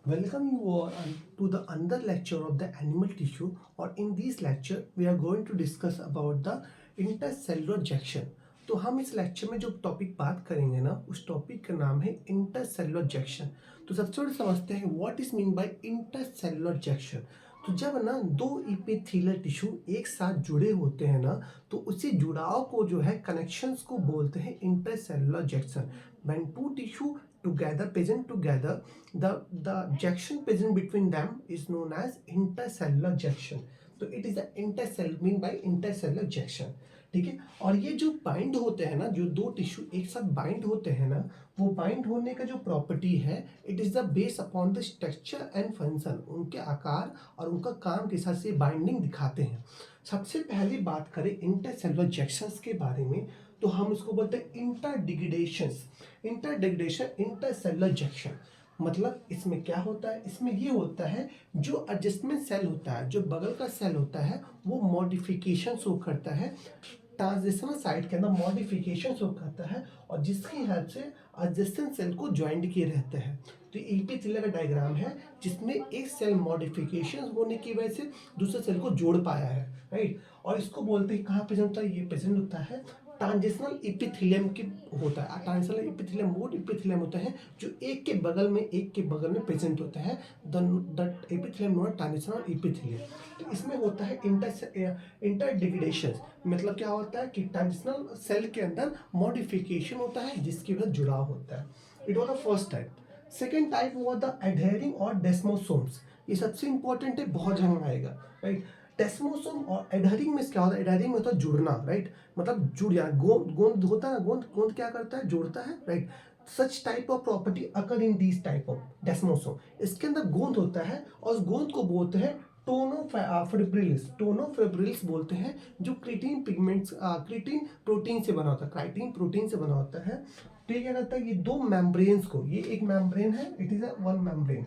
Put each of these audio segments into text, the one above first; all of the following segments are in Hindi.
Welcome you all to the another lecture of the animal tissue, or in this lecture we are going to discuss about the intercellular जैक्शन। तो हम इस लेक्चर में जो टॉपिक बात करेंगे ना, उस टॉपिक का नाम है इंटरसेलुलर जैक्शन। तो सबसे पहले समझते हैं what is mean by intercellular जैक्शन। तो जब ना दो इपिथेलियल टिश्यू एक साथ जुड़े होते हैं ना, तो उसी जुड़ाव को जो है कनेक्शंस को बोलते हैं intercellular junction. When two tissue present together, the junction present between them is known as intercellular junction। तो it is the intercell mean by intercellular junction. ठीक है, और ये जो बाइंड होते हैं ना, जो दो टिश्यू एक साथ बाइंड होते हैं ना, वो बाइंड होने का जो प्रॉपर्टी है, it is the base upon the structure and function. उनके आकार और उनका काम के हिसाब से बाइंडिंग दिखाते हैं। सबसे पहले बात करें इंटरसेलुलर जंक्शंस के बारे में, तो हम इसको बोलते हैं इंटरडिग्रेडेशंस। इंटरडिग्रेडेशन इंटरसेलुलर जंक्शन मतलब इसमें क्या होता है, इसमें ये होता है जो एडजस्टमेंट सेल होता है, जो बगल का सेल होता है, वो मॉडिफिकेशन शो करता है, ट्रांजिशनल साइट के अंदर मॉडिफिकेशन शो करता है, और जिसकी हेल्प से एडजेसेंट सेल को ज्वाइंट किए रहते हैं। तो एपिथेलियल का डायग्राम है जिसमें एक सेल मॉडिफिकेशन होने की वजह से दूसरे सेल को जोड़ पाया है, राइट। और इसको बोलते हैं कहाँ प्रेजेंट होता है, ये प्रेजेंट होता है ट्रांजिशनल एपिथेलियम की होता है। ट्रांजिशनल एपिथेलियम वो एपिथेलियम होता है जो एक के बगल में प्रेजेंट होता है। The epithelium known transitional epithelium. तो इसमें होता है इंटरडिग्रेडेशन। मतलब क्या होता है कि ट्रांजिशनल सेल के अंदर मॉडिफिकेशन होता है जिसकी वजह जुड़ाव होता है। It was the first type. Second type हुआ द एडहेरिंग और डेस्मोसोम्स। ये सबसे इंपॉर्टेंट है, बहुत जगह आएगा, राइट। डेस्मोसोम और एडहरिंग में क्या होता है, एडहरिंग में होता है जुड़ना, राइट। मतलब जुड़ जाना, गोंद गोंद होता है ना, गोंद गोंद क्या करता है, जोड़ता है, right. Such type of property occur in this type of desmosome. इसके अंदर गोंद होता है और उस गोंद को बोलते हैं टोनोफिब्रिल्स। टोनोफिब्रिल्स बोलते हैं, जो क्रिटीन पिगमेंट्स क्रिटीन प्रोटीन से बना होता है, क्राइटीन प्रोटीन से बना होता है। तो ये क्या करता है, ये दो मेम्ब्रेन्स को, ये एक मेम्ब्रेन है, it is a one membrane,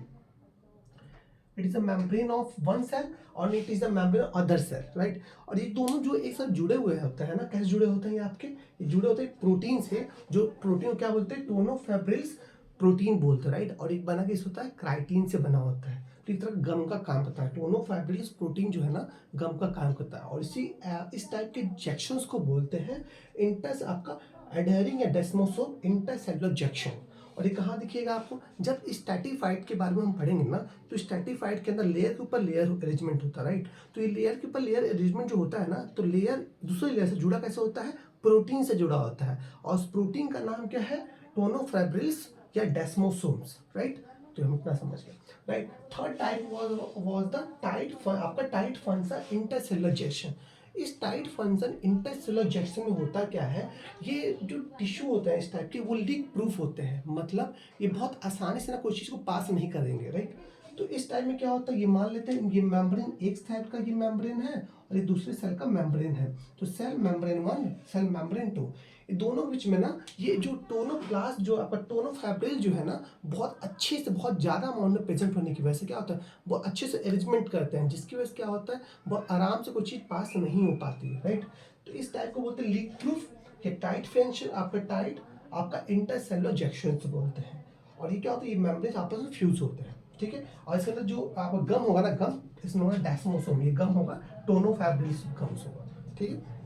it is a membrane of one cell और it is a membrane of other cell, right. और ये दोनों जो एक साथ जुड़े हुए होते हैं ना, कैसे जुड़े होते हैं ये आपके, ये जुड़े होते हैं प्रोटीन से। जो प्रोटीन क्या बोलते हैं, टोनोफिब्रिल्स प्रोटीन बोलते हैं, राइट। और एक बना के होता है क्राइटीन से बना होता है। तो एक तरह गम का काम करता है, टोनोफिब्रिल्स प्रोटीन जो है ना, गम का काम करता है। और इस टाइप के जंक्शंस को बोलते हैं इंटर आपका एडहेरिंग या डेस्मोसोम इंटरसेलुलर जंक्शन। और ये कहाँ दिखेगा आपको, जब स्टैटिफाइड के बारे में हम पढ़ेंगे ना, तो स्टैटिफाइड के अंदर लेयर के ऊपर लेयर अरेंजमेंट होता है, राइट। तो ये लेयर के ऊपर लेयर अरेंजमेंट जो होता है ना, तो लेयर दूसरे लेयर से जुड़ा कैसे होता है, प्रोटीन से जुड़ा होता है। और उस प्रोटीन का नाम क्या है, टोनोफिब्रिल्स या डेस्मोसोम्स, राइट। तो हम इतना समझ गए, right. Third type was the tight आपका टाइट फंक्शन इंटरसेलुलर जंक्शन। इस टाइट फंक्शन इंटरसेलुलर जंक्शन में होता क्या है, ये जो टिश्यू होता है इस टाइप के, वो लीक प्रूफ होते हैं। मतलब ये बहुत आसानी से ना कोई चीज़ को पास नहीं करेंगे, राइट। तो इस टाइप में क्या होता है, ये मान लेते हैं ये मेम्ब्रेन एक टाइप का ये मेम्ब्रेन है और ये दूसरे सेल का मेम्ब्रेन है। तो cell membrane one, cell membrane two, ये दोनों बीच में ना ये जो टोनोप्लास्ट जो आपका टोनोफिब्रिल जो है ना, बहुत अच्छे से बहुत ज़्यादा अमाउंट में प्रेजेंट होने की वजह से क्या होता है, बहुत अच्छे से अरेंजमेंट करते हैं, जिसकी वजह से क्या होता है, बहुत आराम से कोई चीज़ पास नहीं हो पाती है, राइट। तो इस टाइप को बोलते हैं लीक प्रूफ या टाइट फंक्शन। आपका टाइट आपका इंटरसेलुलर जंक्शन से बोलते हैं। और ये क्या होता है, ये मेम्ब्रेन आपस में फ्यूज होते हैं, ठीक है। और इसके अंदर जो आपका गम होगा ना, गम इसमें होगा डेस्मोसोम, ये गम होगा टोनोफिब्रिल्स गम्स होगा, ठीक है।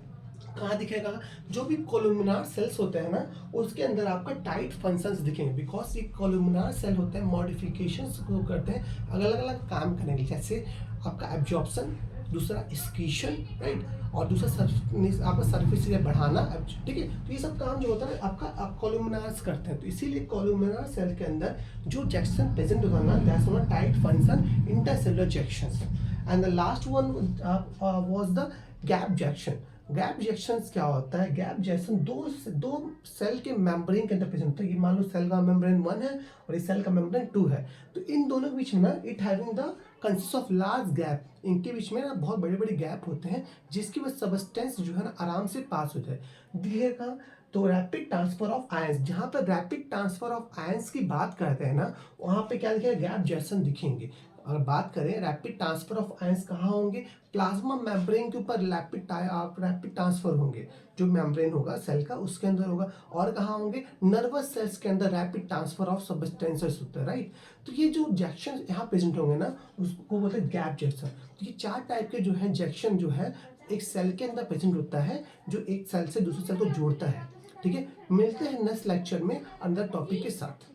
कहाँ दिखेगा, जो भी कोलुमिनार सेल्स होते हैं ना, उसके अंदर आपका टाइट फंक्शंस दिखेंगे, बिकॉज ये कोलुमिनार सेल होते हैं, मॉडिफिकेशंस को करते हैं, अलग अलग काम करेंगे। जैसे आपका एब्जॉर्प्शन, दूसरा एक्सक्रीशन, राइट, और दूसरा आपका सरफेस एरिया बढ़ाना, ठीक है। तो ये सब काम जो होता है आपका आप कोलुमिनार्स करते हैं। तो इसीलिए कोलुमिनार सेल के अंदर जो जंक्शन प्रेजेंट होता है ना, that's one tight function intercellular junctions. And the last one was the gap junction. Gap junction क्या होता है, गैप जंक्शन दो सेल के मेम्ब्रेन के अंदर प्रेजेंट होता है। ये मान लो सेल का मेम्ब्रेन वन है और इस सेल का मेम्ब्रेन टू है। तो इन दोनों के बीच में ना it having the consist of large gap, इनके बीच में ना बहुत बड़े बड़े गैप होते हैं, जिसकी वजह सब्सटेंस जो है ना आराम से पास हो जाए, दिखेगा। तो रैपिड ट्रांसफर ऑफ आयंस, जहाँ पर रैपिड ट्रांसफर ऑफ आयंस की बात करते हैं ना, वहाँ पे क्या दिखेगा, गैप जंक्शन दिखेंगे। अगर बात करें रैपिड ट्रांसफर ऑफ आयंस कहाँ होंगे, प्लाज्मा मेम्ब्रेन के ऊपर रैपिड ट्रांसफर होंगे, जो मेम्ब्रेन होगा सेल का उसके अंदर होगा। और कहाँ होंगे, नर्वस सेल्स के अंदर रैपिड ट्रांसफर ऑफ सब्सटेंसेस होता है, राइट। तो ये जो जैक्शन यहाँ प्रेजेंट होंगे ना, उसको बोलते हैं गैप जैक्शन। तो ये 4 टाइप के जो है जैक्शन जो है एक सेल के अंदर प्रेजेंट होता है, जो एक सेल से दूसरे सेल को जोड़ता है। ठीक है, मिलते हैं नेक्स्ट लेक्चर में अंदर टॉपिक के साथ।